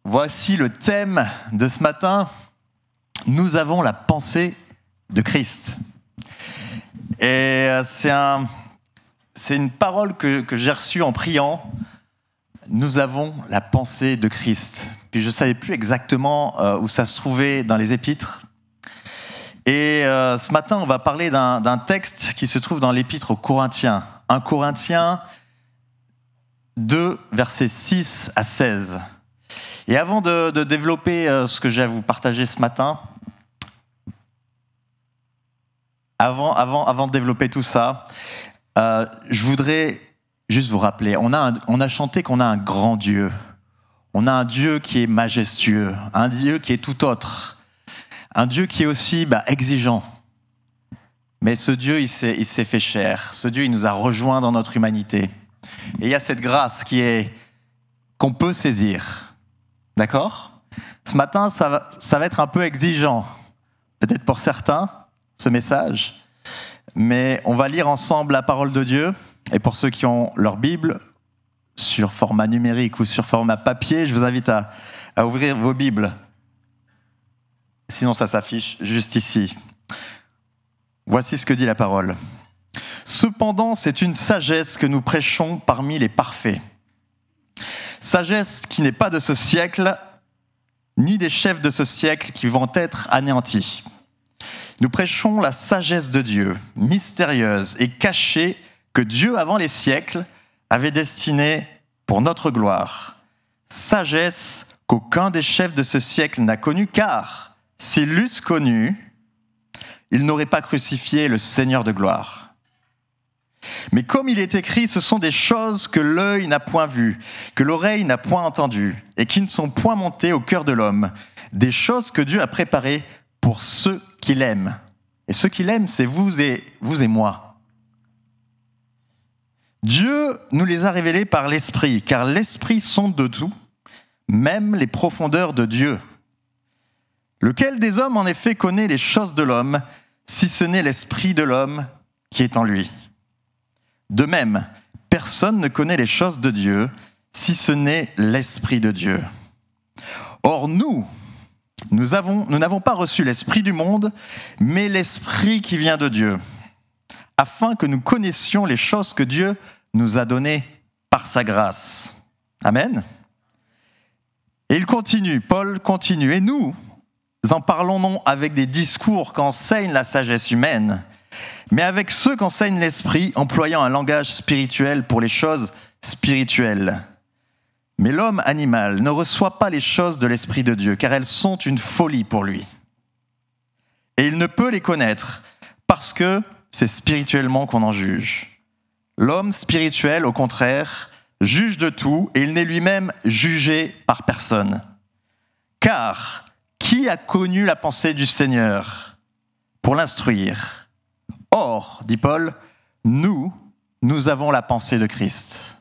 Voici le thème de ce matin. Nous avons la pensée de Christ. Et c'est une parole que j'ai reçue en priant. Nous avons la pensée de Christ. Puis je ne savais plus exactement où ça se trouvait dans les épîtres. Et ce matin, on va parler d'un texte qui se trouve dans l'épître aux Corinthiens. 1 Corinthiens 2, versets 6 à 16. Et avant de développer ce que j'ai à vous partager ce matin, avant de développer tout ça, je voudrais juste vous rappeler, on a chanté qu'on a un grand Dieu. On a un Dieu qui est majestueux, un Dieu qui est tout autre, un Dieu qui est aussi exigeant. Mais ce Dieu, il s'est fait chair. Ce Dieu, il nous a rejoints dans notre humanité. Et il y a cette grâce qu'on peut saisir. D'accord ? Ce matin, ça va être un peu exigeant, peut-être pour certains, ce message. Mais on va lire ensemble la parole de Dieu. Et pour ceux qui ont leur Bible, sur format numérique ou sur format papier, je vous invite à ouvrir vos Bibles. Sinon, ça s'affiche juste ici. Voici ce que dit la parole. « Cependant, c'est une sagesse que nous prêchons parmi les parfaits. Sagesse qui n'est pas de ce siècle, ni des chefs de ce siècle qui vont être anéantis. Nous prêchons la sagesse de Dieu, mystérieuse et cachée, que Dieu, avant les siècles, avait destinée pour notre gloire. Sagesse qu'aucun des chefs de ce siècle n'a connue, car s'ils l'eussent connue, ils n'auraient pas crucifié le Seigneur de gloire. Mais comme il est écrit, ce sont des choses que l'œil n'a point vues, que l'oreille n'a point entendues, et qui ne sont point montées au cœur de l'homme, des choses que Dieu a préparées pour ceux qui l'aiment. Et ceux qui l'aiment, c'est vous et moi. Dieu nous les a révélées par l'Esprit, car l'Esprit sonde de tout, même les profondeurs de Dieu. Lequel des hommes, en effet, connaît les choses de l'homme, si ce n'est l'Esprit de l'homme qui est en lui ? De même, personne ne connaît les choses de Dieu, si ce n'est l'Esprit de Dieu. Or nous n'avons pas reçu l'Esprit du monde, mais l'Esprit qui vient de Dieu, afin que nous connaissions les choses que Dieu nous a données par sa grâce. Amen. Et il continue, Paul continue. Et nous en parlons non avec des discours qu'enseigne la sagesse humaine, mais avec ceux qu'enseigne l'Esprit, employant un langage spirituel pour les choses spirituelles. Mais l'homme animal ne reçoit pas les choses de l'Esprit de Dieu, car elles sont une folie pour lui. Et il ne peut les connaître, parce que c'est spirituellement qu'on en juge. L'homme spirituel, au contraire, juge de tout, et il n'est lui-même jugé par personne. Car qui a connu la pensée du Seigneur pour l'instruire ? Or, dit Paul, nous avons la pensée de Christ.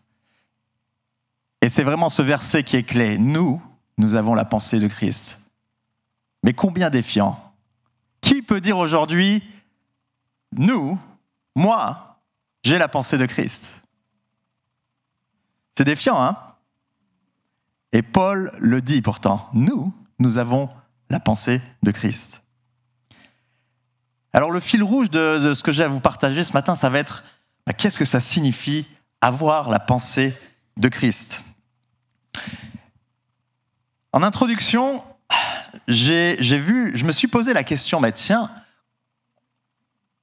Et c'est vraiment ce verset qui est clé. Nous avons la pensée de Christ. Mais combien défiant ? Qui peut dire aujourd'hui, moi, j'ai la pensée de Christ ? C'est défiant, hein ? Et Paul le dit pourtant. Nous avons la pensée de Christ. Alors le fil rouge de ce que j'ai à vous partager ce matin, ça va être qu'est-ce que ça signifie avoir la pensée de Christ ? En introduction, je me suis posé la question, tiens,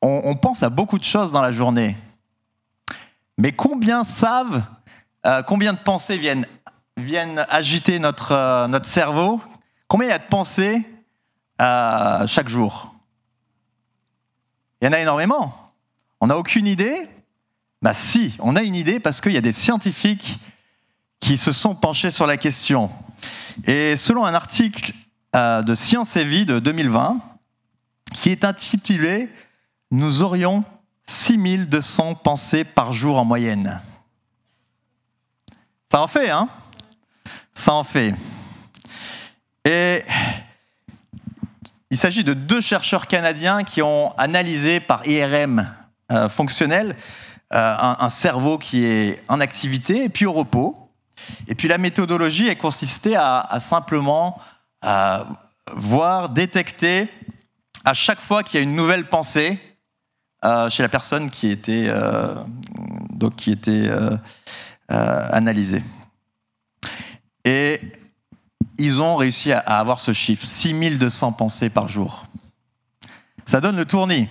on pense à beaucoup de choses dans la journée, mais combien savent, combien de pensées viennent agiter notre cerveau ? Combien il y a de pensées chaque jour ? Il y en a énormément. On n'a aucune idée ? Si, on a une idée parce qu'il y a des scientifiques qui se sont penchés sur la question. Et selon un article de Science et Vie de 2020, qui est intitulé « Nous aurions 6200 pensées par jour en moyenne ». Ça en fait, hein ? Ça en fait. Et il s'agit de 2 chercheurs canadiens qui ont analysé par IRM fonctionnel un cerveau qui est en activité et puis au repos. Et puis la méthodologie, elle consistait à simplement voir, détecter à chaque fois qu'il y a une nouvelle pensée chez la personne qui était analysée. Et ils ont réussi à avoir ce chiffre, 6200 pensées par jour. Ça donne le tournis.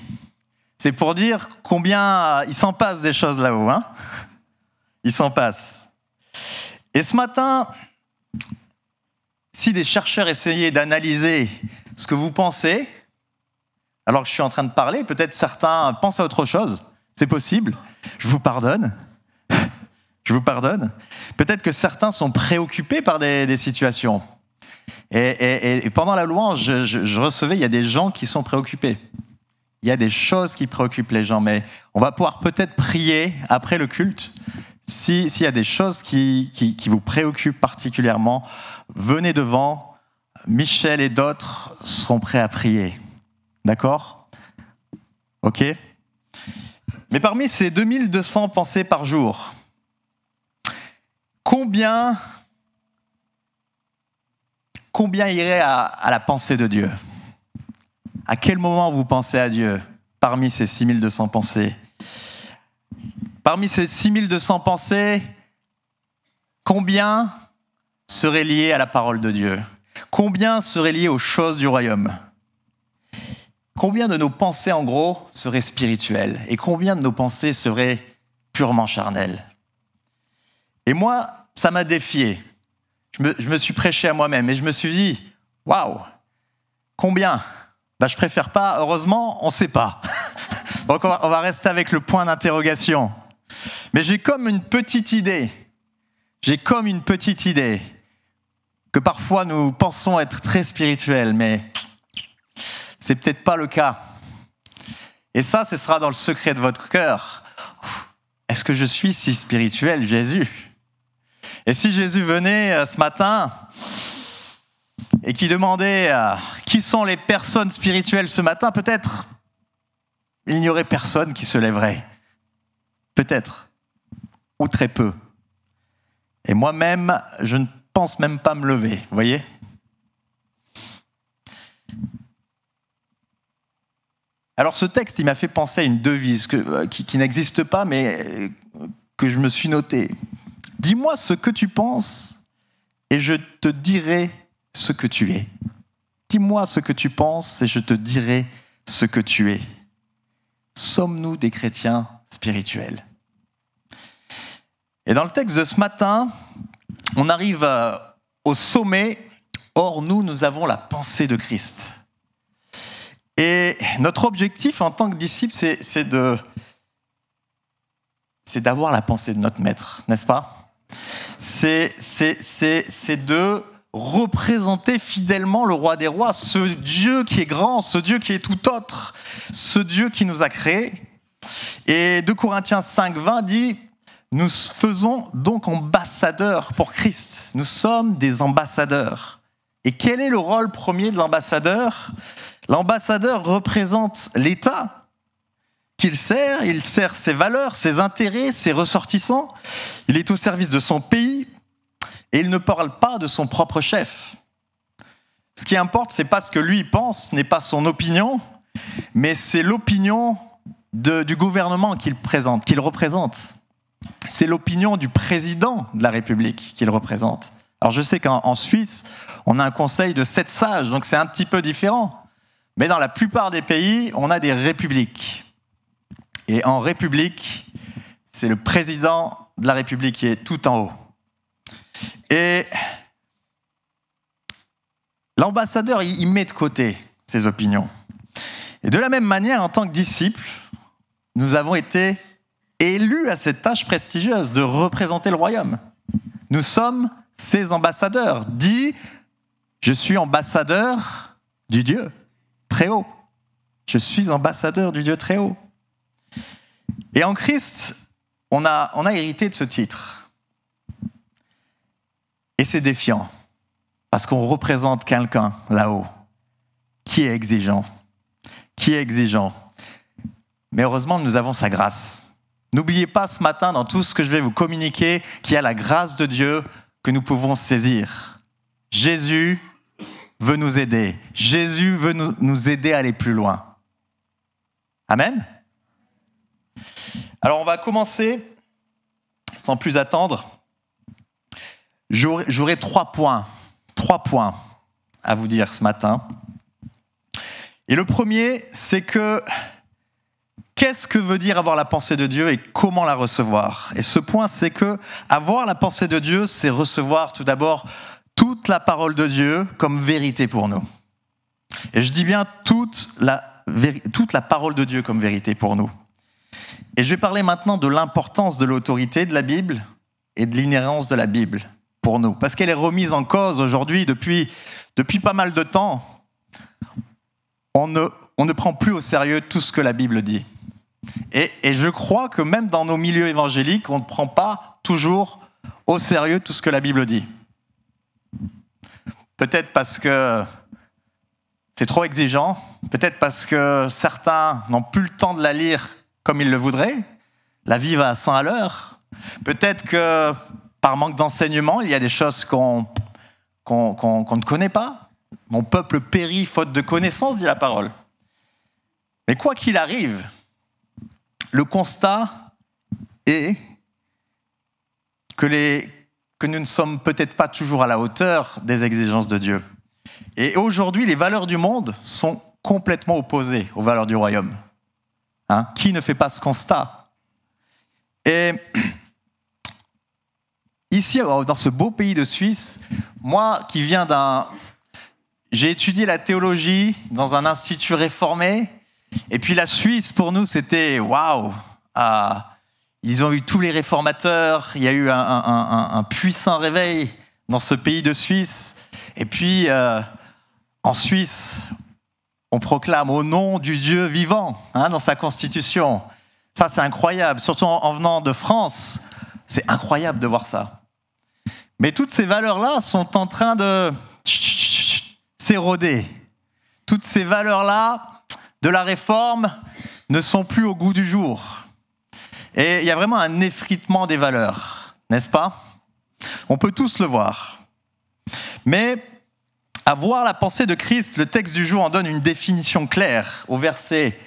C'est pour dire combien il s'en passe des choses là-haut. Hein, il s'en passe. Et ce matin, si des chercheurs essayaient d'analyser ce que vous pensez, alors que je suis en train de parler, peut-être certains pensent à autre chose, c'est possible, je vous pardonne. Je vous pardonne. Peut-être que certains sont préoccupés par des situations. Et pendant la louange, je recevais, il y a des gens qui sont préoccupés. Il y a des choses qui préoccupent les gens, mais on va pouvoir peut-être prier après le culte. S'il y a des choses qui vous préoccupent particulièrement, venez devant. Michel et d'autres seront prêts à prier. D'accord ? Ok ? Mais parmi ces 2200 pensées par jour, combien irait à la pensée de Dieu ? À quel moment vous pensez à Dieu parmi ces 6200 pensées ? Parmi ces 6200 pensées, combien seraient liées à la parole de Dieu ? Combien seraient liées aux choses du royaume ? Combien de nos pensées, en gros, seraient spirituelles ? Et combien de nos pensées seraient purement charnelles ? Et moi, ça m'a défié. Je me suis prêché à moi-même et je me suis dit, waouh, combien ? Je préfère pas, heureusement, on ne sait pas. Donc on va rester avec le point d'interrogation. Mais j'ai comme une petite idée que parfois nous pensons être très spirituels, mais c'est peut-être pas le cas. Et ça, ce sera dans le secret de votre cœur. Est-ce que je suis si spirituel, Jésus ? Et si Jésus venait ce matin et qui demandait qui sont les personnes spirituelles ce matin, peut-être il n'y aurait personne qui se lèverait. Peut-être. Ou très peu. Et moi-même, je ne pense même pas me lever, vous voyez ? Alors ce texte, il m'a fait penser à une devise qui n'existe pas, mais que je me suis notée. Dis-moi ce que tu penses et je te dirai ce que tu es. Dis-moi ce que tu penses et je te dirai ce que tu es. Sommes-nous des chrétiens spirituels ? Et dans le texte de ce matin, on arrive au sommet. Or, nous avons la pensée de Christ. Et notre objectif en tant que disciple, c'est d'avoir la pensée de notre maître, n'est-ce pas ? C'est de représenter fidèlement le roi des rois, ce Dieu qui est grand, ce Dieu qui est tout autre, ce Dieu qui nous a créés. Et 2 Corinthiens 5:20 dit « Nous faisons donc ambassadeurs pour Christ. Nous sommes des ambassadeurs. » Et quel est le rôle premier de l'ambassadeur ? L'ambassadeur représente l'État qu'il sert. Il sert ses valeurs, ses intérêts, ses ressortissants. Il est au service de son pays et il ne parle pas de son propre chef. Ce qui importe, ce n'est pas ce que lui pense, ce n'est pas son opinion, mais c'est l'opinion du gouvernement qu'il représente. C'est l'opinion du président de la République qu'il représente. Alors je sais qu'en Suisse, on a un conseil de 7 sages, donc c'est un petit peu différent. Mais dans la plupart des pays, on a des républiques. Et en république, c'est le président de la République qui est tout en haut. Et l'ambassadeur, il met de côté ses opinions. Et de la même manière, en tant que disciples, nous avons été élus à cette tâche prestigieuse de représenter le royaume. Nous sommes ses ambassadeurs. Dis, je suis ambassadeur du Dieu très haut. Je suis ambassadeur du Dieu très haut. Et en Christ, on a hérité de ce titre. Et c'est défiant, parce qu'on représente quelqu'un là-haut qui est exigeant. Mais heureusement, nous avons sa grâce. N'oubliez pas ce matin, dans tout ce que je vais vous communiquer, qu'il y a la grâce de Dieu que nous pouvons saisir. Jésus veut nous aider. Jésus veut nous aider à aller plus loin. Amen. Alors on va commencer, sans plus attendre. J'aurai 3 points à vous dire ce matin. Et le premier, c'est que qu'est-ce que veut dire avoir la pensée de Dieu et comment la recevoir? Et ce point, c'est que avoir la pensée de Dieu, c'est recevoir tout d'abord toute la parole de Dieu comme vérité pour nous. Et je dis bien toute la parole de Dieu comme vérité pour nous. Et je vais parler maintenant de l'importance de l'autorité de la Bible et de l'inhérence de la Bible pour nous. Parce qu'elle est remise en cause aujourd'hui depuis pas mal de temps. On ne prend plus au sérieux tout ce que la Bible dit. Et je crois que même dans nos milieux évangéliques, on ne prend pas toujours au sérieux tout ce que la Bible dit. Peut-être parce que c'est trop exigeant, peut-être parce que certains n'ont plus le temps de la lire comme ils le voudraient, la vie va à 100 à l'heure, peut-être que par manque d'enseignement, il y a des choses qu'on ne connaît pas. Mon peuple périt faute de connaissance, dit la parole. Mais quoi qu'il arrive, le constat est que nous ne sommes peut-être pas toujours à la hauteur des exigences de Dieu. Et aujourd'hui, les valeurs du monde sont complètement opposées aux valeurs du royaume. Qui ne fait pas ce constat? Et ici, dans ce beau pays de Suisse, moi qui viens j'ai étudié la théologie dans un institut réformé, et puis la Suisse, pour nous, c'était waouh! Ils ont eu tous les réformateurs, il y a eu un puissant réveil dans ce pays de Suisse. Et puis, en Suisse, on proclame au nom du Dieu vivant dans sa constitution. Ça, c'est incroyable, surtout en venant de France. C'est incroyable de voir ça. Mais toutes ces valeurs-là sont en train de s'éroder. Toutes ces valeurs-là de la réforme ne sont plus au goût du jour. Et il y a vraiment un effritement des valeurs, n'est-ce pas? On peut tous le voir. Mais avoir la pensée de Christ, le texte du jour en donne une définition claire au verset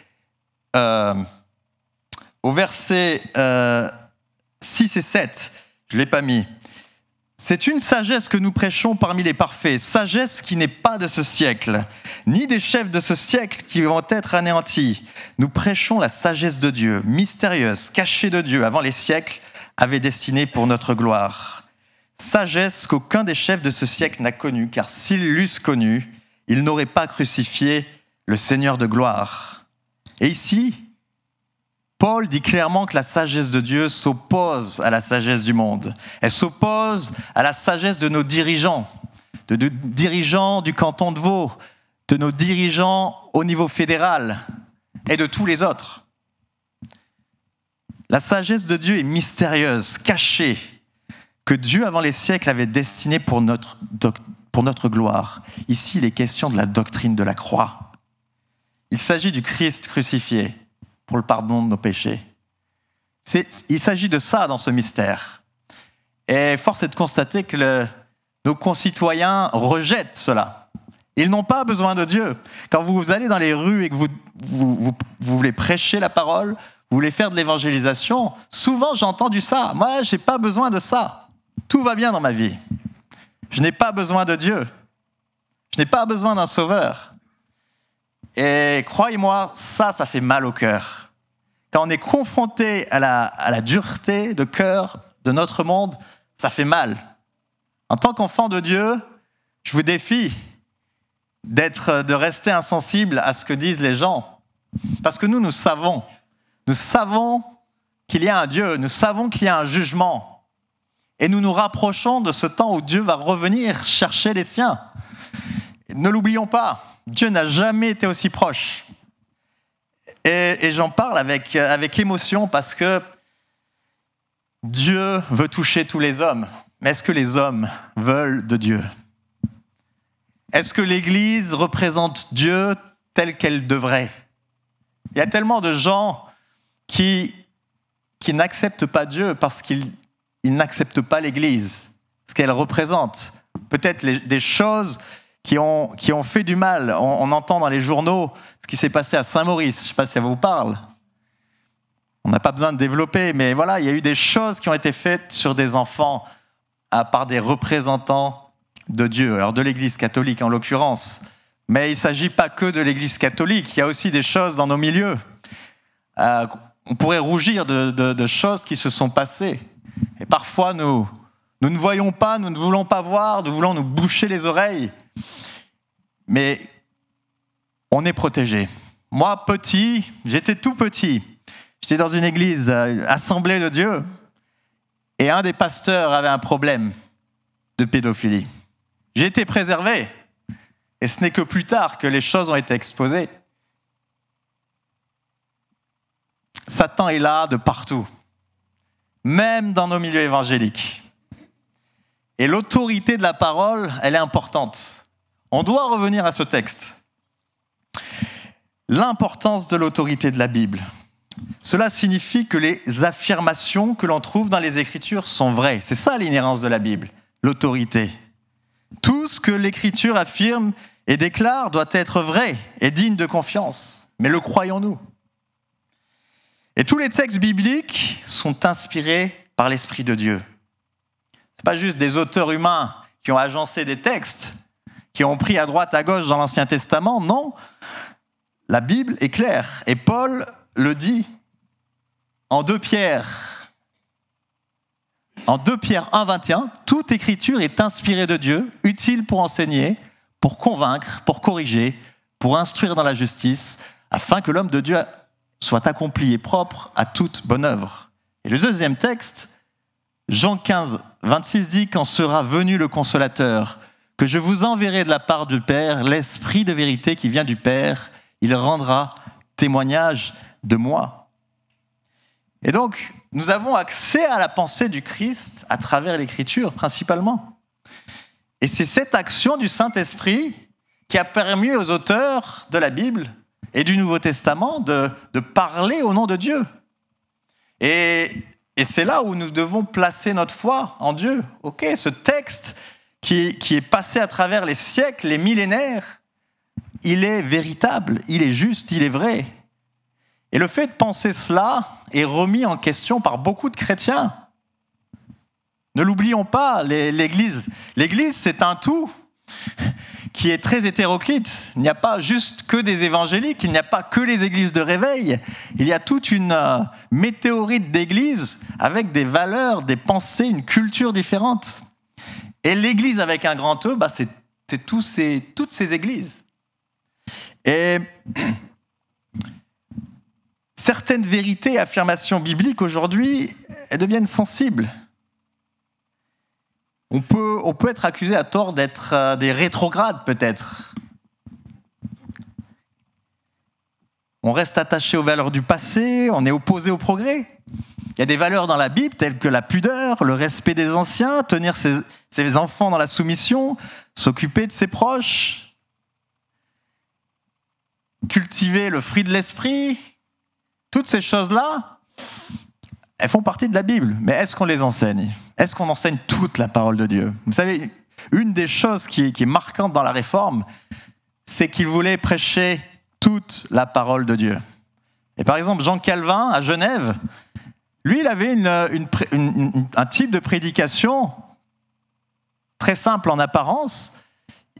6 et 7. Je ne l'ai pas mis. C'est une sagesse que nous prêchons parmi les parfaits, sagesse qui n'est pas de ce siècle, ni des chefs de ce siècle qui vont être anéantis. Nous prêchons la sagesse de Dieu, mystérieuse, cachée de Dieu, avant les siècles, avait destinée pour notre gloire. Sagesse qu'aucun des chefs de ce siècle n'a connue, car s'ils l'eussent connue, ils n'auraient pas crucifié le Seigneur de gloire. Et ici, Paul dit clairement que la sagesse de Dieu s'oppose à la sagesse du monde. Elle s'oppose à la sagesse de nos dirigeants, de dirigeants du canton de Vaud, de nos dirigeants au niveau fédéral et de tous les autres. La sagesse de Dieu est mystérieuse, cachée, que Dieu, avant les siècles, avait destinée pour notre gloire. Ici, il est question de la doctrine de la croix. Il s'agit du Christ crucifié pour le pardon de nos péchés. Il s'agit de ça dans ce mystère. Et force est de constater que nos concitoyens rejettent cela. Ils n'ont pas besoin de Dieu. Quand vous allez dans les rues et que vous voulez prêcher la parole, vous voulez faire de l'évangélisation, souvent j'ai entendu ça. Moi, je n'ai pas besoin de ça. Tout va bien dans ma vie. Je n'ai pas besoin de Dieu. Je n'ai pas besoin d'un sauveur. Et croyez-moi, ça fait mal au cœur. Quand on est confronté à la dureté de cœur de notre monde, ça fait mal. En tant qu'enfant de Dieu, je vous défie de rester insensible à ce que disent les gens. Parce que nous savons qu'il y a un Dieu, nous savons qu'il y a un jugement. Et nous nous rapprochons de ce temps où Dieu va revenir chercher les siens. Ne l'oublions pas, Dieu n'a jamais été aussi proche. Et j'en parle avec émotion parce que Dieu veut toucher tous les hommes. Mais est-ce que les hommes veulent de Dieu? Est-ce que l'Église représente Dieu tel qu'elle devrait? Il y a tellement de gens qui qui n'acceptent pas Dieu parce qu'ils n'acceptent pas l'Église, ce qu'elle représente. Peut-être des choses qui ont fait du mal. On entend dans les journaux ce qui s'est passé à Saint-Maurice. Je ne sais pas si ça vous parle. On n'a pas besoin de développer, mais voilà, il y a eu des choses qui ont été faites sur des enfants par des représentants de Dieu, alors de l'Église catholique en l'occurrence. Mais il ne s'agit pas que de l'Église catholique, il y a aussi des choses dans nos milieux. On pourrait rougir de choses qui se sont passées. Et parfois, nous ne voyons pas, nous ne voulons pas voir, nous voulons nous boucher les oreilles. Mais on est protégé. Moi, petit, j'étais tout petit. J'étais dans une église, assemblée de Dieu, et un des pasteurs avait un problème de pédophilie. J'ai été préservé, et ce n'est que plus tard que les choses ont été exposées. Satan est là de partout, même dans nos milieux évangéliques. Et l'autorité de la parole, elle est importante. On doit revenir à ce texte. L'importance de l'autorité de la Bible. Cela signifie que les affirmations que l'on trouve dans les Écritures sont vraies. C'est ça l'inhérence de la Bible, l'autorité. Tout ce que l'Écriture affirme et déclare doit être vrai et digne de confiance. Mais le croyons-nous ? Et tous les textes bibliques sont inspirés par l'Esprit de Dieu. Ce n'est pas juste des auteurs humains qui ont agencé des textes, qui ont pris à droite, à gauche dans l'Ancien Testament. Non, la Bible est claire. Et Paul le dit en 2 Pierre. En 2 Pierre 1, 21, toute écriture est inspirée de Dieu, utile pour enseigner, pour convaincre, pour corriger, pour instruire dans la justice, afin que l'homme de Dieu soit accompli et propre à toute bonne œuvre. Et le deuxième texte, Jean 15, 26 dit « Quand sera venu le Consolateur, que je vous enverrai de la part du Père, l'Esprit de vérité qui vient du Père, il rendra témoignage de moi. » Et donc, nous avons accès à la pensée du Christ à travers l'Écriture, principalement. Et c'est cette action du Saint-Esprit qui a permis aux auteurs de la Bible et du Nouveau Testament de parler au nom de Dieu. Et c'est là où nous devons placer notre foi en Dieu. Ok, ce texte qui est passé à travers les siècles, les millénaires, il est véritable, il est juste, il est vrai. Et le fait de penser cela est remis en question par beaucoup de chrétiens. Ne l'oublions pas, l'Église, c'est un tout qui est très hétéroclite. Il n'y a pas juste que des évangéliques, il n'y a pas que les églises de réveil. Il y a toute une météorite d'églises avec des valeurs, des pensées, une culture différente. Et l'Église avec un grand E, c'est toutes ces églises. Et certaines vérités et affirmations bibliques aujourd'hui, elles deviennent sensibles. On peut être accusé à tort d'être des rétrogrades, peut-être. On reste attaché aux valeurs du passé, on est opposé au progrès. Il y a des valeurs dans la Bible telles que la pudeur, le respect des anciens, tenir ses enfants dans la soumission, s'occuper de ses proches, cultiver le fruit de l'esprit. Toutes ces choses-là, elles font partie de la Bible. Mais est-ce qu'on les enseigne ? Est-ce qu'on enseigne toute la parole de Dieu ? Vous savez, une des choses qui est marquante dans la Réforme, c'est qu'il voulait prêcher toute la parole de Dieu. Et par exemple, Jean Calvin, à Genève, lui, il avait un type de prédication très simple en apparence.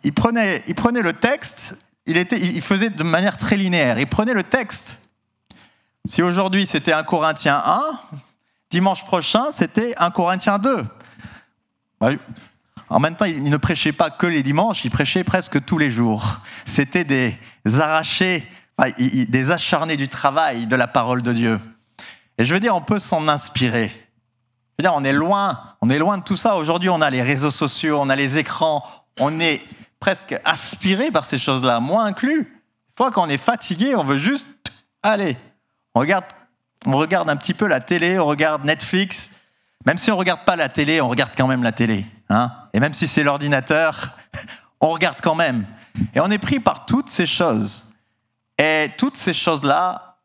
Il prenait le texte, il faisait de manière très linéaire. Il prenait le texte. Si aujourd'hui c'était 1 Corinthiens 1, dimanche prochain c'était 1 Corinthiens 2. En même temps, il ne prêchait pas que les dimanches, il prêchait presque tous les jours. C'était des arrachés, des acharnés du travail de la parole de Dieu. Et je veux dire, on peut s'en inspirer. Je veux dire, on est loin de tout ça. Aujourd'hui, on a les réseaux sociaux, on a les écrans, on est presque aspiré par ces choses-là, moi inclus. Des fois, quand on est fatigué, on veut juste aller. On regarde un petit peu la télé, on regarde Netflix. Même si on ne regarde pas la télé, on regarde quand même la télé. Hein ? Et même si c'est l'ordinateur, on regarde quand même. Et on est pris par toutes ces choses. Et toutes ces choses-là,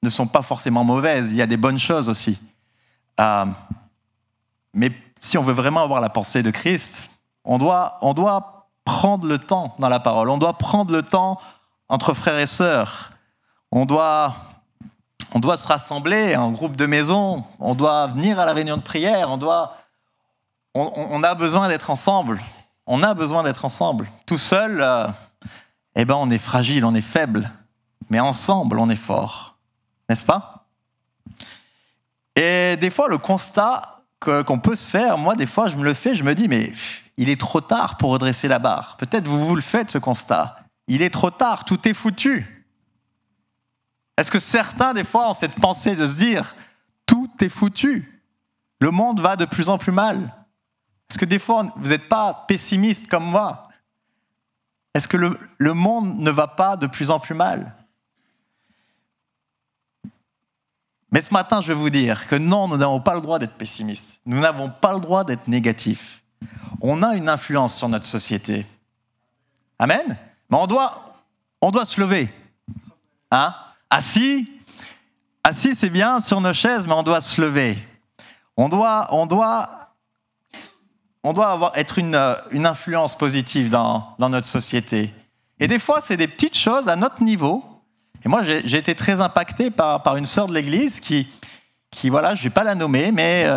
ne sont pas forcément mauvaises, il y a des bonnes choses aussi. Mais si on veut vraiment avoir la pensée de Christ, on doit prendre le temps dans la parole, on doit prendre le temps entre frères et sœurs, on doit se rassembler en groupe de maison, on doit venir à la réunion de prière, on a besoin d'être ensemble. On a besoin d'être ensemble. Tout seul, on est fragile, on est faible. Mais ensemble, on est fort. N'est-ce pas? Et des fois, le constat qu'on peut se faire, moi, des fois, je me le fais, je me dis, mais il est trop tard pour redresser la barre. Peut-être vous le faites, ce constat. Il est trop tard, tout est foutu. Est-ce que certains, des fois, ont cette pensée de se dire, tout est foutu. Le monde va de plus en plus mal. Est-ce que des fois, vous n'êtes pas pessimiste comme moi? Est-ce que le monde ne va pas de plus en plus mal? Mais ce matin, je vais vous dire que non, nous n'avons pas le droit d'être pessimistes. Nous n'avons pas le droit d'être négatifs. On a une influence sur notre société. Amen? Mais on doit se lever. Hein? Assis, c'est bien sur nos chaises, mais on doit se lever. On doit être une influence positive dans notre société. Et des fois, c'est des petites choses à notre niveau. Et moi, j'ai été très impacté par une sœur de l'église qui voilà, je ne vais pas la nommer, mais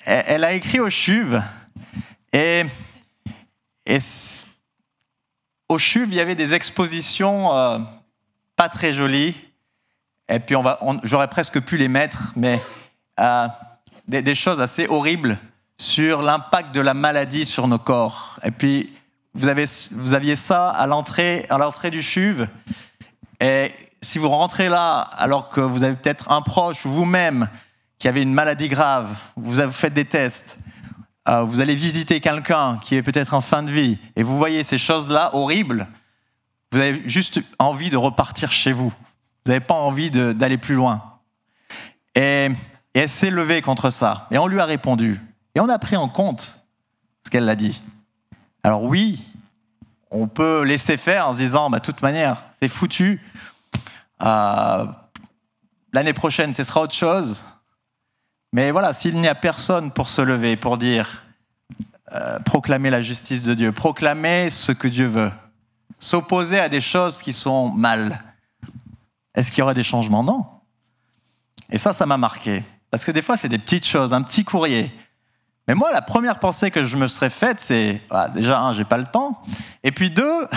elle a écrit au CHUV. Et au CHUV, il y avait des expositions pas très jolies. Et puis, j'aurais presque pu les mettre, mais des choses assez horribles sur l'impact de la maladie sur nos corps. Et puis, vous aviez ça à l'entrée du CHUV. Et si vous rentrez là, alors que vous avez peut-être un proche ou vous-même qui avez une maladie grave, vous faites des tests, vous allez visiter quelqu'un qui est peut-être en fin de vie, et vous voyez ces choses-là horribles, vous avez juste envie de repartir chez vous. Vous n'avez pas envie d'aller plus loin. Et elle s'est levée contre ça. Et on lui a répondu. Et on a pris en compte ce qu'elle a dit. Alors oui, on peut laisser faire en se disant, de toute manière, c'est foutu. L'année prochaine, ce sera autre chose. Mais voilà, s'il n'y a personne pour se lever, pour dire, proclamer la justice de Dieu, proclamer ce que Dieu veut, s'opposer à des choses qui sont mal, est-ce qu'il y aura des changements? Non. Et ça m'a marqué. Parce que des fois, c'est des petites choses, un petit courrier. Mais moi, la première pensée que je me serais faite, c'est, déjà, j'ai pas le temps. Et puis deux,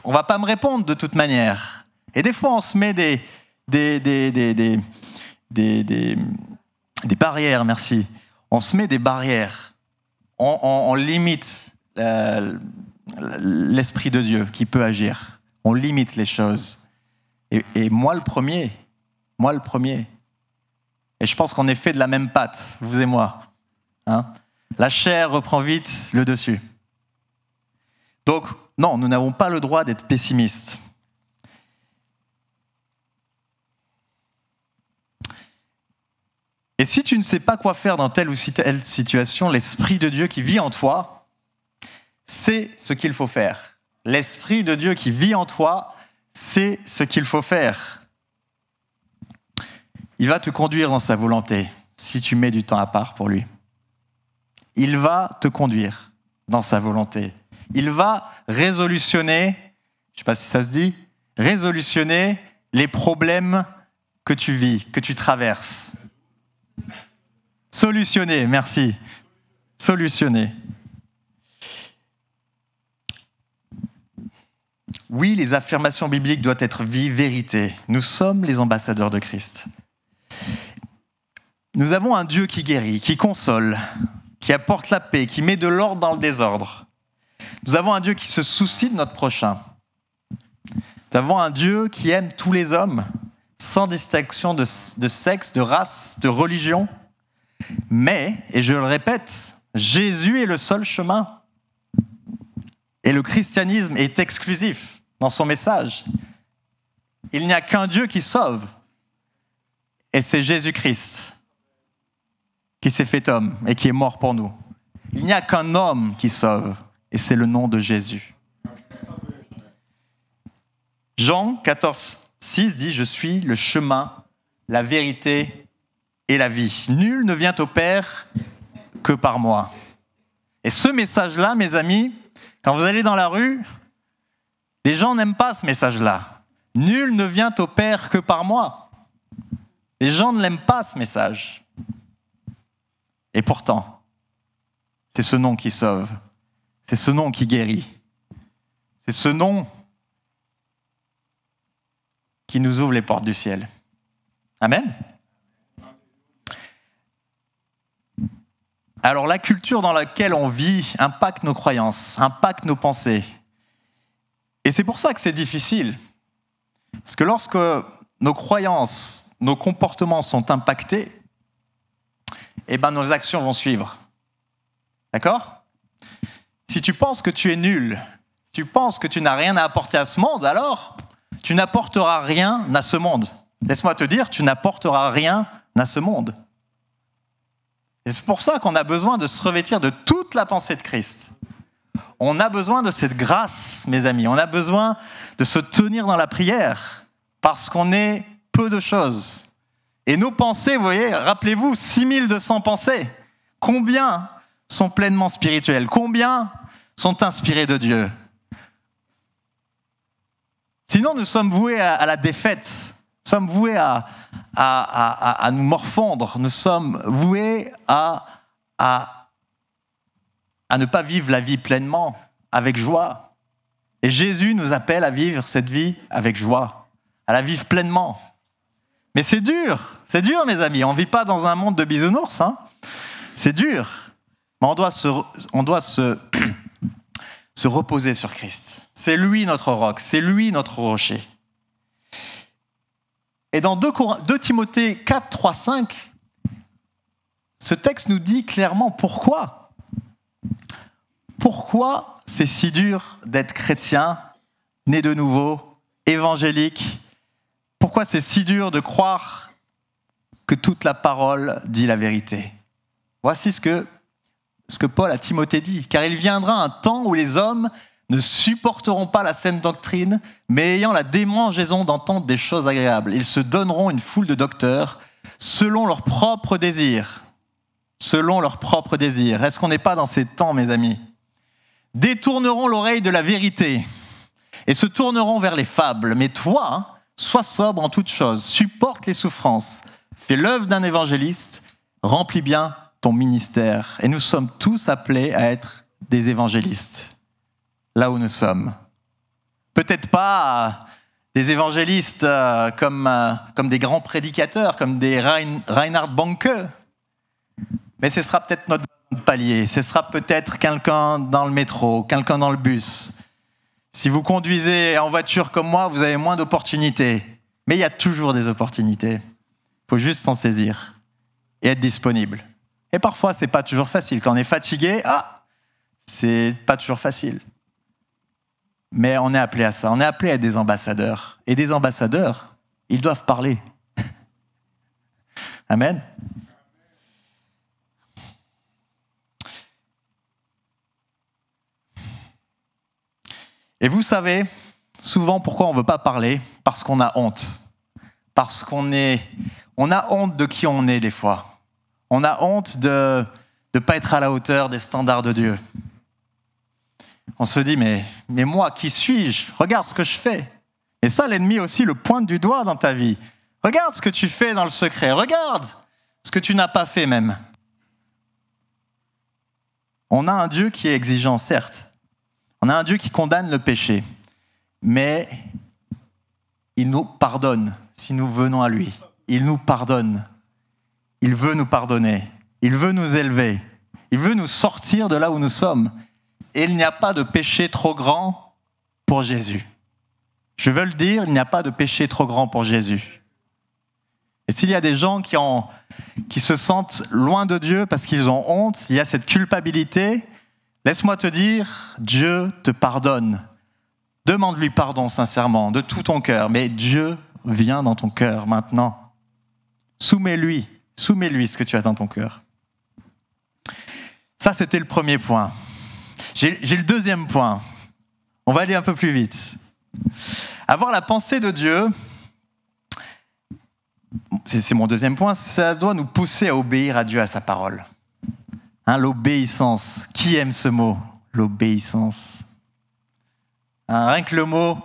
on va pas me répondre de toute manière. Et des fois, on se met des barrières, merci. On se met des barrières. On limite l'Esprit de Dieu qui peut agir. On limite les choses. Et moi, le premier. Et je pense qu'on est fait de la même pâte, vous et moi. Hein? La chair reprend vite le dessus. Donc, non, nous n'avons pas le droit d'être pessimistes. Et si tu ne sais pas quoi faire dans telle ou telle situation, l'Esprit de Dieu qui vit en toi, c'est ce qu'il faut faire. L'Esprit de Dieu qui vit en toi, c'est ce qu'il faut faire. Il va te conduire dans sa volonté, si tu mets du temps à part pour lui. Il va te conduire dans sa volonté. Il va résolutionner, je ne sais pas si ça se dit, résolutionner les problèmes que tu vis, que tu traverses. Solutionner, merci. Solutionner. Oui, les affirmations bibliques doivent être vie, vérité. Nous sommes les ambassadeurs de Christ. Nous avons un Dieu qui guérit, qui console, qui apporte la paix, qui met de l'ordre dans le désordre. Nous avons un Dieu qui se soucie de notre prochain. Nous avons un Dieu qui aime tous les hommes, sans distinction de sexe, de race, de religion. Mais, et je le répète, Jésus est le seul chemin. Et le christianisme est exclusif dans son message. Il n'y a qu'un Dieu qui sauve. Et c'est Jésus-Christ qui s'est fait homme et qui est mort pour nous. Il n'y a qu'un homme qui sauve. Et c'est le nom de Jésus. Jean 14, 6 dit « Je suis le chemin, la vérité et la vie. Nul ne vient au Père que par moi. » Et ce message-là, mes amis, quand vous allez dans la rue, les gens n'aiment pas ce message-là. Nul ne vient au Père que par moi. Les gens ne l'aiment pas, ce message. Et pourtant, c'est ce nom qui sauve. C'est ce nom qui guérit. C'est ce nom qui nous ouvre les portes du ciel. Amen. Alors la culture dans laquelle on vit impacte nos croyances, impacte nos pensées. Et c'est pour ça que c'est difficile. Parce que lorsque nos croyances, nos comportements sont impactés, eh ben nos actions vont suivre. D'accord ? Si tu penses que tu es nul, si tu penses que tu n'as rien à apporter à ce monde, alors tu n'apporteras rien à ce monde. Laisse-moi te dire, tu n'apporteras rien à ce monde. Et c'est pour ça qu'on a besoin de se revêtir de toute la pensée de Christ. On a besoin de cette grâce, mes amis. On a besoin de se tenir dans la prière parce qu'on est peu de choses. Et nos pensées, vous voyez, rappelez-vous, 6200 pensées. Combien sont pleinement spirituelles? Combien sont inspirées de Dieu? Sinon, nous sommes voués à la défaite. Nous sommes voués à nous morfondre. Nous sommes voués à ne pas vivre la vie pleinement, avec joie. Et Jésus nous appelle à vivre cette vie avec joie, à la vivre pleinement. Mais c'est dur, mes amis. On ne vit pas dans un monde de bisounours. Hein. C'est dur. Mais on doit se reposer sur Christ. C'est lui notre roc, c'est lui notre rocher. Et dans 2 Timothée 4, 3, 5, ce texte nous dit clairement pourquoi. Pourquoi c'est si dur d'être chrétien, né de nouveau, évangélique? Pourquoi c'est si dur de croire que toute la parole dit la vérité? Voici ce que Paul à Timothée dit. Car il viendra un temps où les hommes ne supporteront pas la saine doctrine, mais ayant la démangeaison d'entendre des choses agréables. Ils se donneront une foule de docteurs selon leurs propres désirs. Selon leurs propres désirs. Est-ce qu'on n'est pas dans ces temps, mes amis? Détourneront l'oreille de la vérité et se tourneront vers les fables. Mais toi, sois sobre en toutes choses, supporte les souffrances, fais l'œuvre d'un évangéliste, remplis bien ton ministère. Et nous sommes tous appelés à être des évangélistes. Là où nous sommes. Peut-être pas des évangélistes comme des grands prédicateurs, comme des Reinhard Bonnke, mais ce sera peut-être notre palier, ce sera peut-être quelqu'un dans le métro, quelqu'un dans le bus. Si vous conduisez en voiture comme moi, vous avez moins d'opportunités, mais il y a toujours des opportunités. Il faut juste s'en saisir et être disponible. Et parfois, c'est pas toujours facile. Quand on est fatigué, c'est pas toujours facile. Mais on est appelé à ça. On est appelé à être des ambassadeurs. Et des ambassadeurs, ils doivent parler. Amen. Et vous savez, souvent, pourquoi on ne veut pas parler? Parce qu'on a honte. Parce qu'on a honte de qui on est, des fois. On a honte de ne pas être à la hauteur des standards de Dieu. On se dit, mais moi, qui suis-je? Regarde ce que je fais. Et ça, l'ennemi aussi le pointe du doigt dans ta vie. Regarde ce que tu fais dans le secret. Regarde ce que tu n'as pas fait même. On a un Dieu qui est exigeant, certes. On a un Dieu qui condamne le péché. Mais il nous pardonne si nous venons à lui. Il nous pardonne. Il veut nous pardonner. Il veut nous élever. Il veut nous sortir de là où nous sommes. Et il n'y a pas de péché trop grand pour Jésus. Je veux le dire, il n'y a pas de péché trop grand pour Jésus. Et s'il y a des gens qui se sentent loin de Dieu parce qu'ils ont honte, il y a cette culpabilité, laisse-moi te dire, Dieu te pardonne. Demande-lui pardon sincèrement, de tout ton cœur. Mais Dieu vient dans ton cœur maintenant. Soumets-lui ce que tu as dans ton cœur. Ça, c'était le premier point. J'ai le deuxième point. On va aller un peu plus vite. Avoir la pensée de Dieu, c'est mon deuxième point, ça doit nous pousser à obéir à Dieu, à sa parole. L'obéissance. Qui aime ce mot? L'obéissance. Rien que le mot,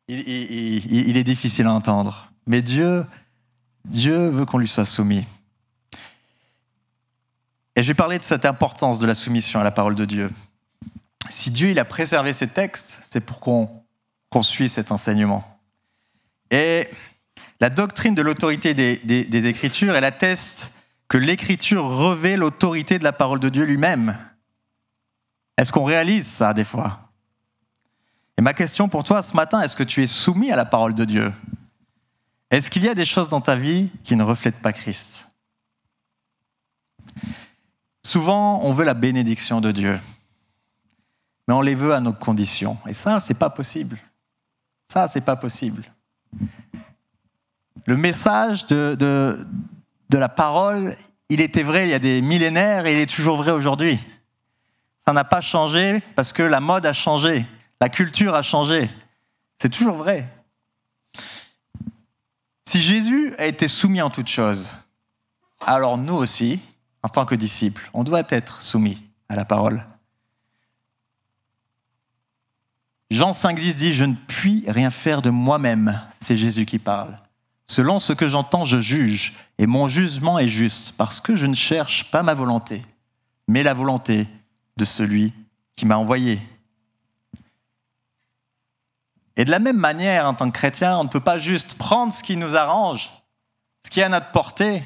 il est difficile à entendre. Mais Dieu veut qu'on lui soit soumis. Et je vais parler de cette importance de la soumission à la parole de Dieu. Si Dieu il a préservé ces textes, c'est pour qu'on suive cet enseignement. Et la doctrine de l'autorité des Écritures, elle atteste que l'Écriture revêt l'autorité de la parole de Dieu lui-même. Est-ce qu'on réalise ça des fois? Et ma question pour toi ce matin, est-ce que tu es soumis à la parole de Dieu? Est-ce qu'il y a des choses dans ta vie qui ne reflètent pas Christ? Souvent, on veut la bénédiction de Dieu, mais on les veut à nos conditions. Et ça, c'est pas possible. Ça, c'est pas possible. Le message de la parole, il était vrai il y a des millénaires et il est toujours vrai aujourd'hui. Ça n'a pas changé parce que la mode a changé, la culture a changé. C'est toujours vrai. Si Jésus a été soumis en toutes choses, alors nous aussi, en tant que disciples, on doit être soumis à la parole. Jean 5,10 dit « Je ne puis rien faire de moi-même », c'est Jésus qui parle. « Selon ce que j'entends, je juge, et mon jugement est juste, parce que je ne cherche pas ma volonté, mais la volonté de celui qui m'a envoyé. » Et de la même manière, en tant que chrétien, on ne peut pas juste prendre ce qui nous arrange, ce qui est à notre portée,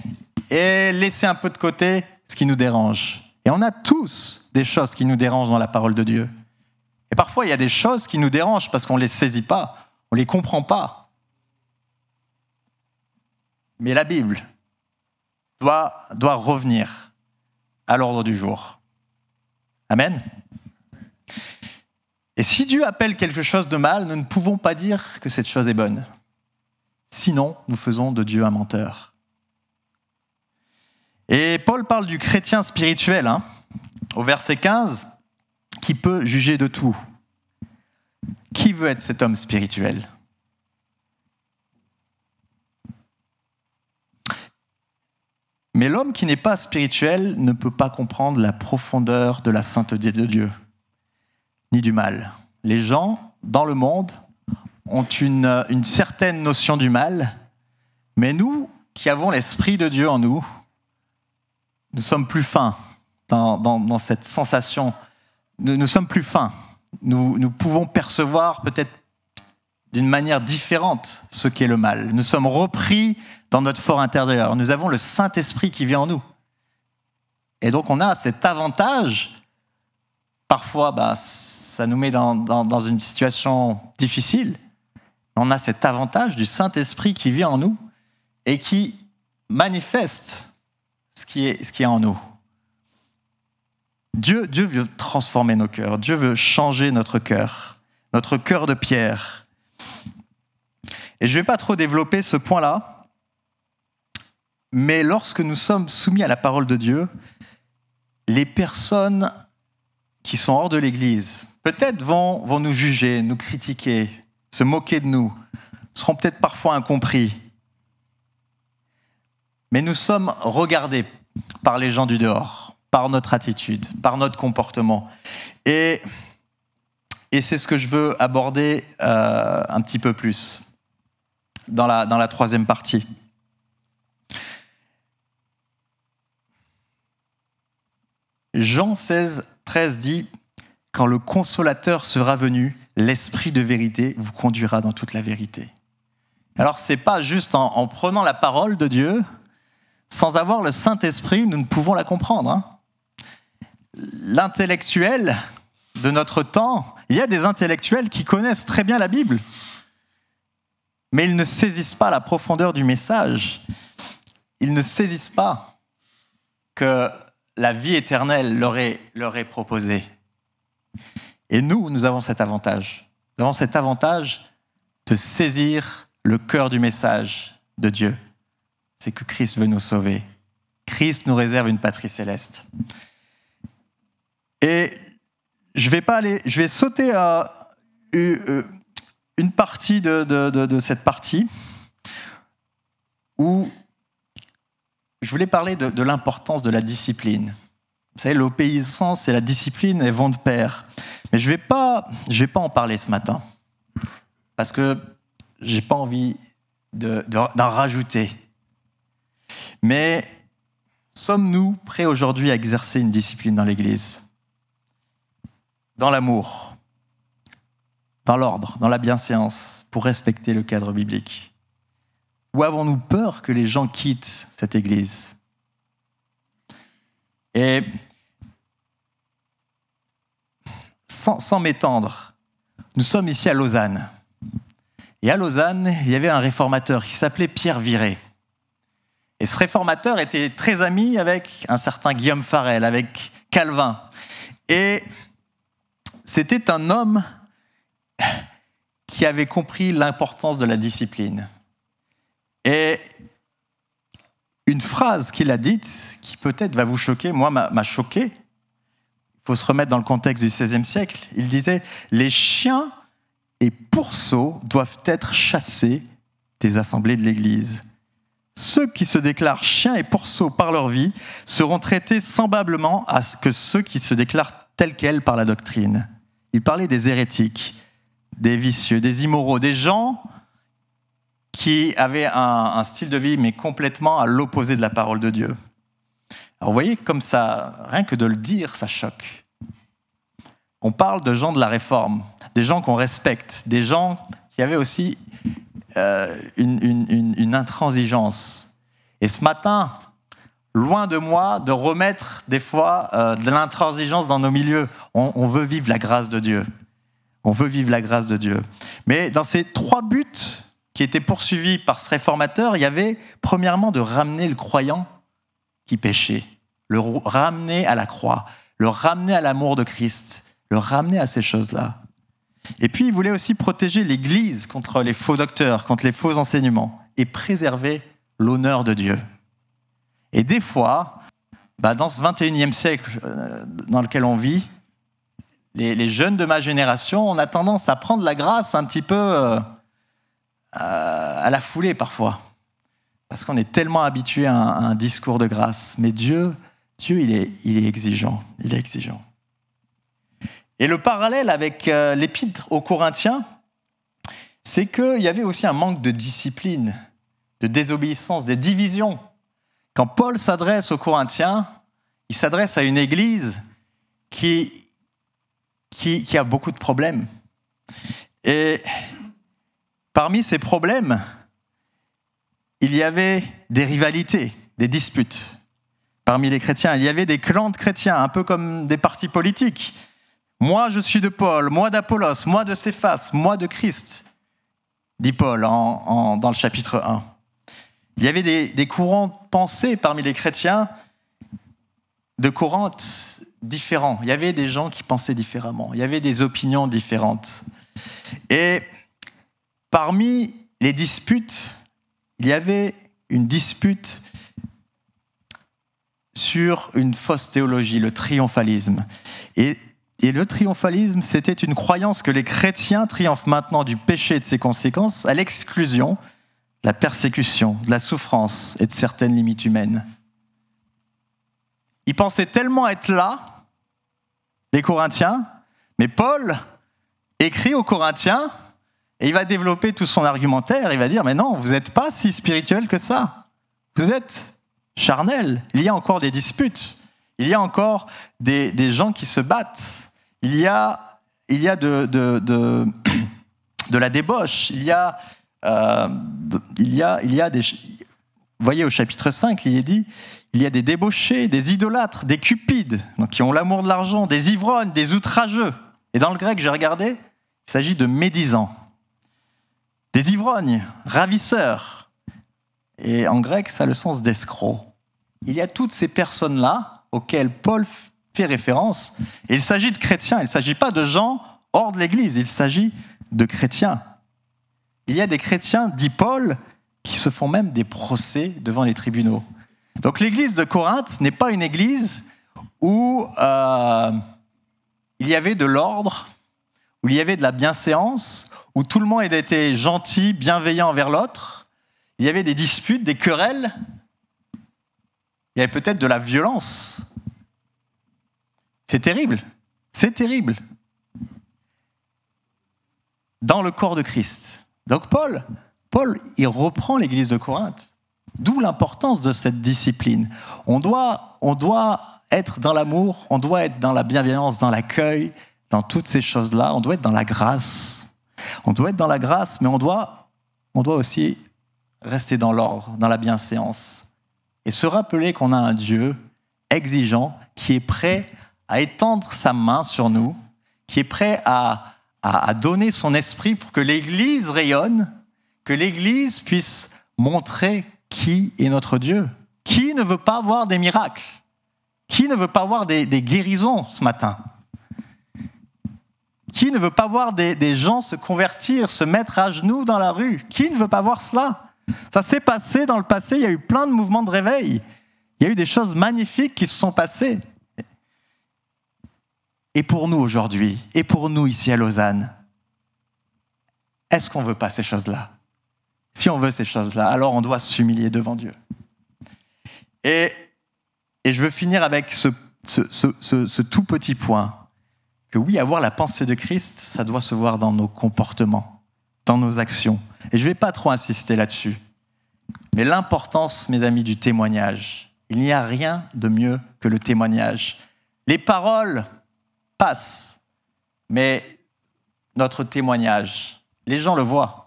et laisser un peu de côté ce qui nous dérange. Et on a tous des choses qui nous dérangent dans la parole de Dieu. Et parfois, il y a des choses qui nous dérangent parce qu'on ne les saisit pas, on ne les comprend pas. Mais la Bible doit revenir à l'ordre du jour. Amen. Et si Dieu appelle quelque chose de mal, nous ne pouvons pas dire que cette chose est bonne. Sinon, nous faisons de Dieu un menteur. Et Paul parle du chrétien spirituel, au verset 15, qui peut juger de tout. Qui veut être cet homme spirituel? Mais l'homme qui n'est pas spirituel ne peut pas comprendre la profondeur de la sainteté de Dieu, ni du mal. Les gens, dans le monde, ont une certaine notion du mal, mais nous, qui avons l'Esprit de Dieu en nous, nous sommes plus fins dans cette sensation. Nous sommes plus fins. Nous pouvons percevoir peut-être d'une manière différente ce qu'est le mal. Nous sommes repris dans notre fort intérieur. Nous avons le Saint-Esprit qui vit en nous. Et donc on a cet avantage. Parfois, ça nous met dans une situation difficile. On a cet avantage du Saint-Esprit qui vit en nous et qui manifeste ce qui est en nous. Dieu veut transformer nos cœurs. Dieu veut changer notre cœur de pierre. Et je ne vais pas trop développer ce point-là, mais lorsque nous sommes soumis à la parole de Dieu, les personnes qui sont hors de l'Église, peut-être vont nous juger, nous critiquer, se moquer de nous, seront peut-être parfois incompris. Mais nous sommes regardés par les gens du dehors, par notre attitude, par notre comportement. Et c'est ce que je veux aborder un petit peu plus dans la troisième partie. Jean 16, 13 dit « Quand le Consolateur sera venu, l'Esprit de vérité vous conduira dans toute la vérité. » Alors, ce n'est pas juste en prenant la parole de Dieu, sans avoir le Saint-Esprit, nous ne pouvons la comprendre. L'intellectuel de notre temps, il y a des intellectuels qui connaissent très bien la Bible, mais ils ne saisissent pas la profondeur du message. Ils ne saisissent pas que la vie éternelle leur est proposée. Et nous avons cet avantage. Nous avons cet avantage de saisir le cœur du message de Dieu. C'est que Christ veut nous sauver. Christ nous réserve une patrie céleste. Et je vais sauter à une partie de cette partie où je voulais parler de l'importance de la discipline. Vous savez, l'obéissance et la discipline, elles vont de pair. Mais je vais pas en parler ce matin, parce que j'ai pas envie d'en rajouter. Mais sommes-nous prêts aujourd'hui à exercer une discipline dans l'Église ? Dans l'amour, dans l'ordre, dans la bienséance, pour respecter le cadre biblique ? Ou avons-nous peur que les gens quittent cette Église ? Et sans m'étendre, nous sommes ici à Lausanne. Et à Lausanne, il y avait un réformateur qui s'appelait Pierre Viret. Et ce réformateur était très ami avec un certain Guillaume Farel, avec Calvin. Et c'était un homme qui avait compris l'importance de la discipline. Et une phrase qu'il a dite, qui peut-être va vous choquer, moi m'a choqué. Il faut se remettre dans le contexte du XVIe siècle. Il disait « Les chiens et pourceaux doivent être chassés des assemblées de l'Église. Ceux qui se déclarent chiens et pourceaux par leur vie seront traités semblablement à ce que ceux qui se déclarent tels quels par la doctrine. » Il parlait des hérétiques, des vicieux, des immoraux, des gens qui avaient un style de vie, mais complètement à l'opposé de la parole de Dieu. Alors vous voyez, comme ça, rien que de le dire, ça choque. On parle de gens de la Réforme, des gens qu'on respecte, des gens qui avaient aussi une intransigeance. Et ce matin, loin de moi de remettre des fois de l'intransigeance dans nos milieux. On veut vivre la grâce de Dieu. On veut vivre la grâce de Dieu. Mais dans ces 3 buts qui étaient poursuivis par ce réformateur, il y avait premièrement de ramener le croyant qui péchait, le ramener à la croix, le ramener à l'amour de Christ, le ramener à ces choses-là. Et puis, il voulait aussi protéger l'Église contre les faux docteurs, contre les faux enseignements, et préserver l'honneur de Dieu. Et des fois, dans ce 21e siècle dans lequel on vit, les jeunes de ma génération, on a tendance à prendre la grâce un petit peu à la foulée parfois, parce qu'on est tellement habitué à un discours de grâce. Mais Dieu, il est exigeant. Il est exigeant. Et le parallèle avec l'épître aux Corinthiens, c'est qu'il y avait aussi un manque de discipline, de désobéissance, des divisions. Quand Paul s'adresse aux Corinthiens, il s'adresse à une église qui a beaucoup de problèmes. Et parmi ces problèmes, il y avait des rivalités, des disputes. Parmi les chrétiens, il y avait des clans de chrétiens, un peu comme des partis politiques. Moi, je suis de Paul, moi d'Apollos, moi de Céphas, moi de Christ, dit Paul dans le chapitre 1. Il y avait des courants de pensée parmi les chrétiens de Corinthe différents. Il y avait des gens qui pensaient différemment. Il y avait des opinions différentes. Et parmi les disputes, il y avait une dispute sur une fausse théologie, le triomphalisme. Et le triomphalisme, c'était une croyance que les chrétiens triomphent maintenant du péché et de ses conséquences à l'exclusion de la persécution, de la souffrance et de certaines limites humaines. Ils pensaient tellement être là, les Corinthiens, mais Paul écrit aux Corinthiens et il va développer tout son argumentaire. Il va dire, mais non, vous n'êtes pas si spirituel que ça. Vous êtes charnel. Il y a encore des disputes. Il y a encore des gens qui se battent. Il y a de la débauche. Il y a des... Vous voyez, au chapitre 5, il est dit, il y a des débauchés, des idolâtres, des cupides, donc qui ont l'amour de l'argent, des ivrognes, des outrageux. Et dans le grec, j'ai regardé, il s'agit de médisants. Des ivrognes, ravisseurs. Et en grec, ça a le sens d'escroc. Il y a toutes ces personnes-là auxquelles Paul fait référence. Et il s'agit de chrétiens, il ne s'agit pas de gens hors de l'Église, il s'agit de chrétiens. Il y a des chrétiens, dit Paul, qui se font même des procès devant les tribunaux. Donc l'église de Corinthe n'est pas une église où il y avait de l'ordre, où il y avait de la bienséance, où tout le monde était gentil, bienveillant envers l'autre. il y avait des disputes, des querelles, il y avait peut-être de la violence. C'est terrible, c'est terrible. Dans le corps de Christ. Donc Paul, il reprend l'église de Corinthe. D'où l'importance de cette discipline. On doit être dans l'amour, on doit être dans la bienveillance, dans l'accueil, dans toutes ces choses-là. On doit être dans la grâce. On doit être dans la grâce, mais on doit aussi rester dans l'ordre, dans la bienséance. Et se rappeler qu'on a un Dieu exigeant qui est prêt à étendre sa main sur nous, qui est prêt à donner son esprit pour que l'Église rayonne, que l'Église puisse montrer qui est notre Dieu. Qui ne veut pas voir des miracles? Qui ne veut pas voir des guérisons ce matin? Qui ne veut pas voir des gens se convertir, se mettre à genoux dans la rue? Qui ne veut pas voir cela? Ça s'est passé dans le passé, il y a eu plein de mouvements de réveil. Il y a eu des choses magnifiques qui se sont passées. Et pour nous aujourd'hui, et pour nous ici à Lausanne, est-ce qu'on ne veut pas ces choses-là? Si on veut ces choses-là, alors on doit s'humilier devant Dieu. Et je veux finir avec ce tout petit point, que oui, avoir la pensée de Christ, ça doit se voir dans nos comportements, dans nos actions. Et je ne vais pas trop insister là-dessus. Mais l'importance, mes amis, du témoignage. Il n'y a rien de mieux que le témoignage. Les paroles passent, mais notre témoignage, les gens le voient.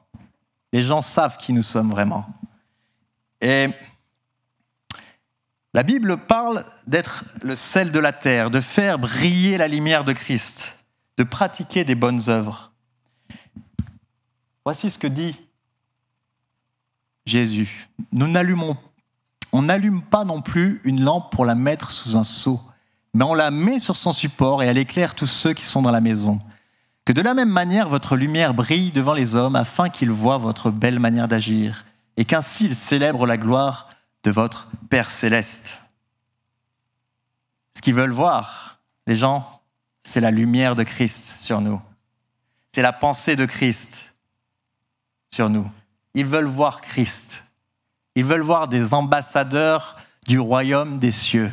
Les gens savent qui nous sommes vraiment. Et la Bible parle d'être le sel de la terre, de faire briller la lumière de Christ, de pratiquer des bonnes œuvres. Voici ce que dit Jésus. On n'allume pas non plus une lampe pour la mettre sous un seau, mais on la met sur son support et elle éclaire tous ceux qui sont dans la maison. Que de la même manière, votre lumière brille devant les hommes afin qu'ils voient votre belle manière d'agir et qu'ainsi ils célèbrent la gloire de votre Père céleste. Ce qu'ils veulent voir, les gens, c'est la lumière de Christ sur nous. C'est la pensée de Christ sur nous. Ils veulent voir Christ. Ils veulent voir des ambassadeurs du royaume des cieux.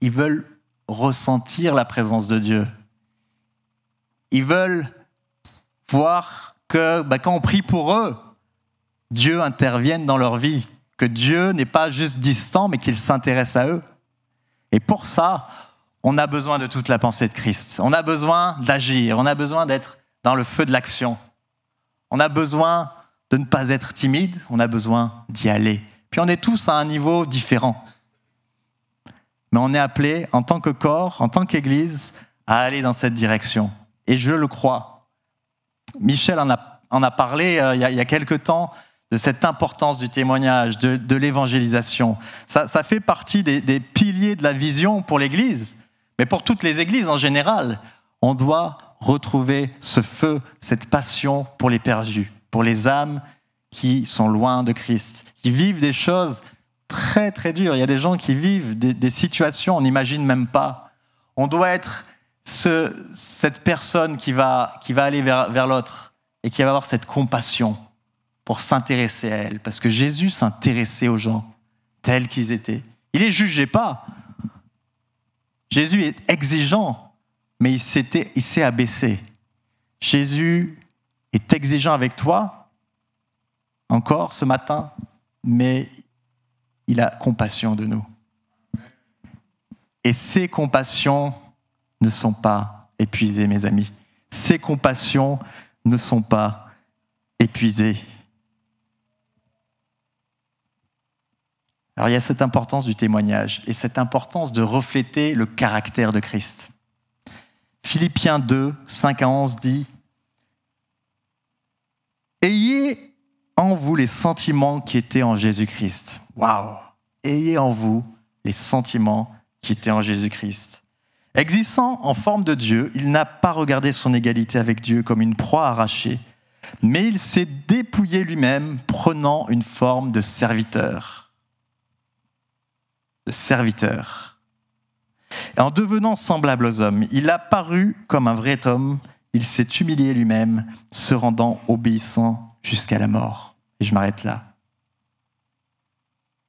Ils veulent ressentir la présence de Dieu. Ils veulent voir que quand on prie pour eux, Dieu intervienne dans leur vie, que Dieu n'est pas juste distant, mais qu'il s'intéresse à eux. Et pour ça, on a besoin de toute la pensée de Christ. On a besoin d'agir, on a besoin d'être dans le feu de l'action. On a besoin de ne pas être timide, on a besoin d'y aller. Puis on est tous à un niveau différent. Mais on est appelés, en tant que corps, en tant qu'Église, à aller dans cette direction. Et je le crois. Michel en a parlé il y a quelque temps de cette importance du témoignage, de l'évangélisation. Ça fait partie des piliers de la vision pour l'Église, mais pour toutes les églises en général. On doit retrouver ce feu, cette passion pour les perdus, pour les âmes qui sont loin de Christ, qui vivent des choses très très dures. Il y a des gens qui vivent des situations, on n'imagine même pas. On doit être cette personne qui va aller vers l'autre et qui va avoir cette compassion pour s'intéresser à elle. Parce que Jésus s'intéressait aux gens tels qu'ils étaient. Il ne les jugeait pas. Jésus est exigeant, mais il s'est abaissé. Jésus est exigeant avec toi, encore ce matin, mais il a compassion de nous. Et ces compassions ne sont pas épuisées, mes amis. Ces compassions ne sont pas épuisées. Alors il y a cette importance du témoignage et cette importance de refléter le caractère de Christ. Philippiens 2, 5 à 11 dit « Ayez en vous les sentiments qui étaient en Jésus-Christ. » Waouh ! Ayez en vous les sentiments qui étaient en Jésus-Christ. Existant en forme de Dieu, il n'a pas regardé son égalité avec Dieu comme une proie arrachée, mais il s'est dépouillé lui-même, prenant une forme de serviteur. Et en devenant semblable aux hommes, il a paru comme un vrai homme, il s'est humilié lui-même, se rendant obéissant jusqu'à la mort. Et je m'arrête là.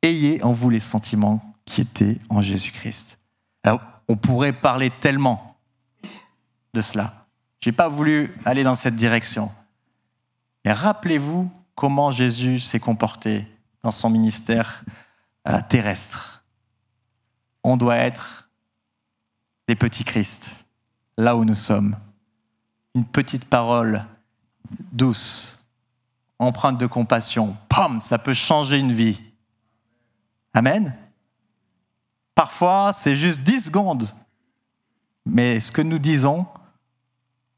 ayez en vous les sentiments qui étaient en Jésus-Christ. Alors, on pourrait parler tellement de cela. Je n'ai pas voulu aller dans cette direction. Mais rappelez-vous comment Jésus s'est comporté dans son ministère terrestre. On doit être des petits Christ, là où nous sommes. Une petite parole douce, empreinte de compassion. Pam, ça peut changer une vie. Amen. Parfois, c'est juste 10 secondes. Mais ce que nous disons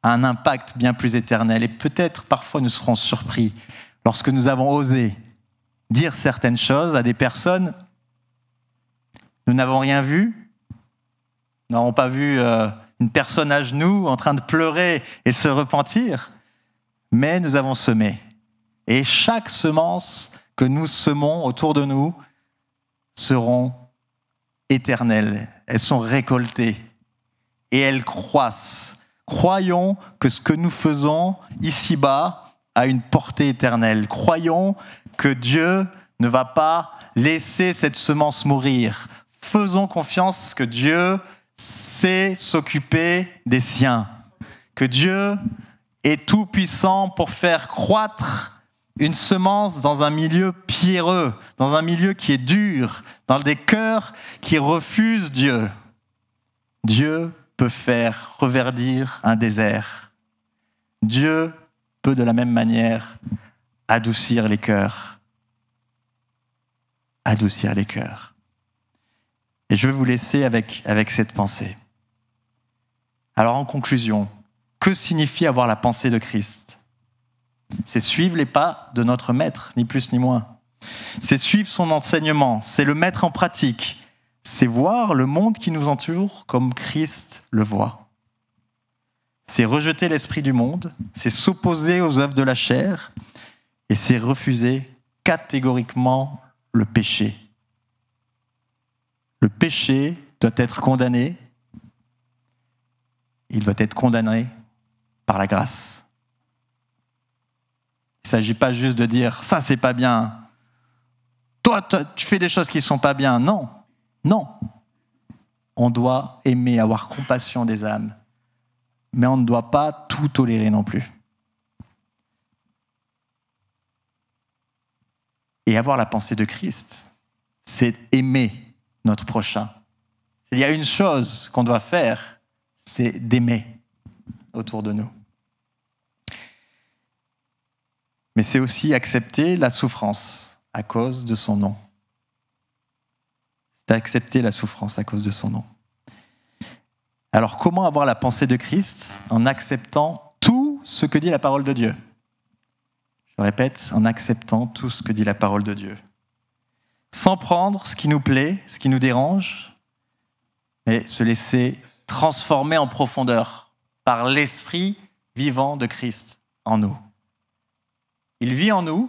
a un impact bien plus éternel. Et peut-être, parfois, nous serons surpris lorsque nous avons osé dire certaines choses à des personnes. Nous n'avons rien vu. Nous n'avons pas vu une personne à genoux en train de pleurer et se repentir. Mais nous avons semé. Et chaque semence que nous semons autour de nous seront éternelles. Elles sont récoltées et elles croissent. Croyons que ce que nous faisons ici-bas a une portée éternelle. Croyons que Dieu ne va pas laisser cette semence mourir. Faisons confiance que Dieu sait s'occuper des siens. Que Dieu est tout-puissant pour faire croître une semence dans un milieu pierreux, dans un milieu qui est dur, dans des cœurs qui refusent Dieu. Dieu peut faire reverdir un désert. Dieu peut de la même manière adoucir les cœurs. Adoucir les cœurs. Et je vais vous laisser avec cette pensée. Alors en conclusion, que signifie avoir la pensée de Christ ? C'est suivre les pas de notre Maître, ni plus ni moins. C'est suivre son enseignement, c'est le mettre en pratique. C'est voir le monde qui nous entoure comme Christ le voit. C'est rejeter l'esprit du monde, c'est s'opposer aux œuvres de la chair et c'est refuser catégoriquement le péché. Le péché doit être condamné. Il doit être condamné par la grâce. Il ne s'agit pas juste de dire « ça, c'est pas bien ». Toi, tu fais des choses qui ne sont pas bien. Non, non. On doit aimer, avoir compassion des âmes. Mais on ne doit pas tout tolérer non plus. Et avoir la pensée de Christ, c'est aimer notre prochain. Il y a une chose qu'on doit faire, c'est d'aimer autour de nous. Mais c'est aussi accepter la souffrance à cause de son nom. C'est accepter la souffrance à cause de son nom. Alors, comment avoir la pensée de Christ ? En acceptant tout ce que dit la parole de Dieu. Je répète, en acceptant tout ce que dit la parole de Dieu. Sans prendre ce qui nous plaît, ce qui nous dérange, mais se laisser transformer en profondeur par l'esprit vivant de Christ en nous. Il vit en nous,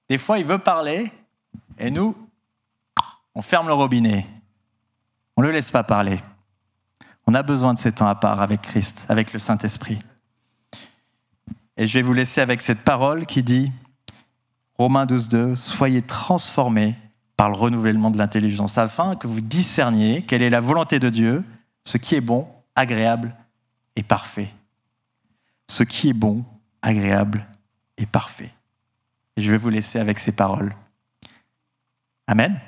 des fois il veut parler, et nous, on ferme le robinet. On ne le laisse pas parler. On a besoin de ces temps à part avec Christ, avec le Saint-Esprit. Et je vais vous laisser avec cette parole qui dit, Romains 12:2, « Soyez transformés par le renouvellement de l'intelligence, afin que vous discerniez quelle est la volonté de Dieu, ce qui est bon, agréable et parfait. » Ce qui est bon, agréable et parfait. Et je vais vous laisser avec ces paroles. Amen.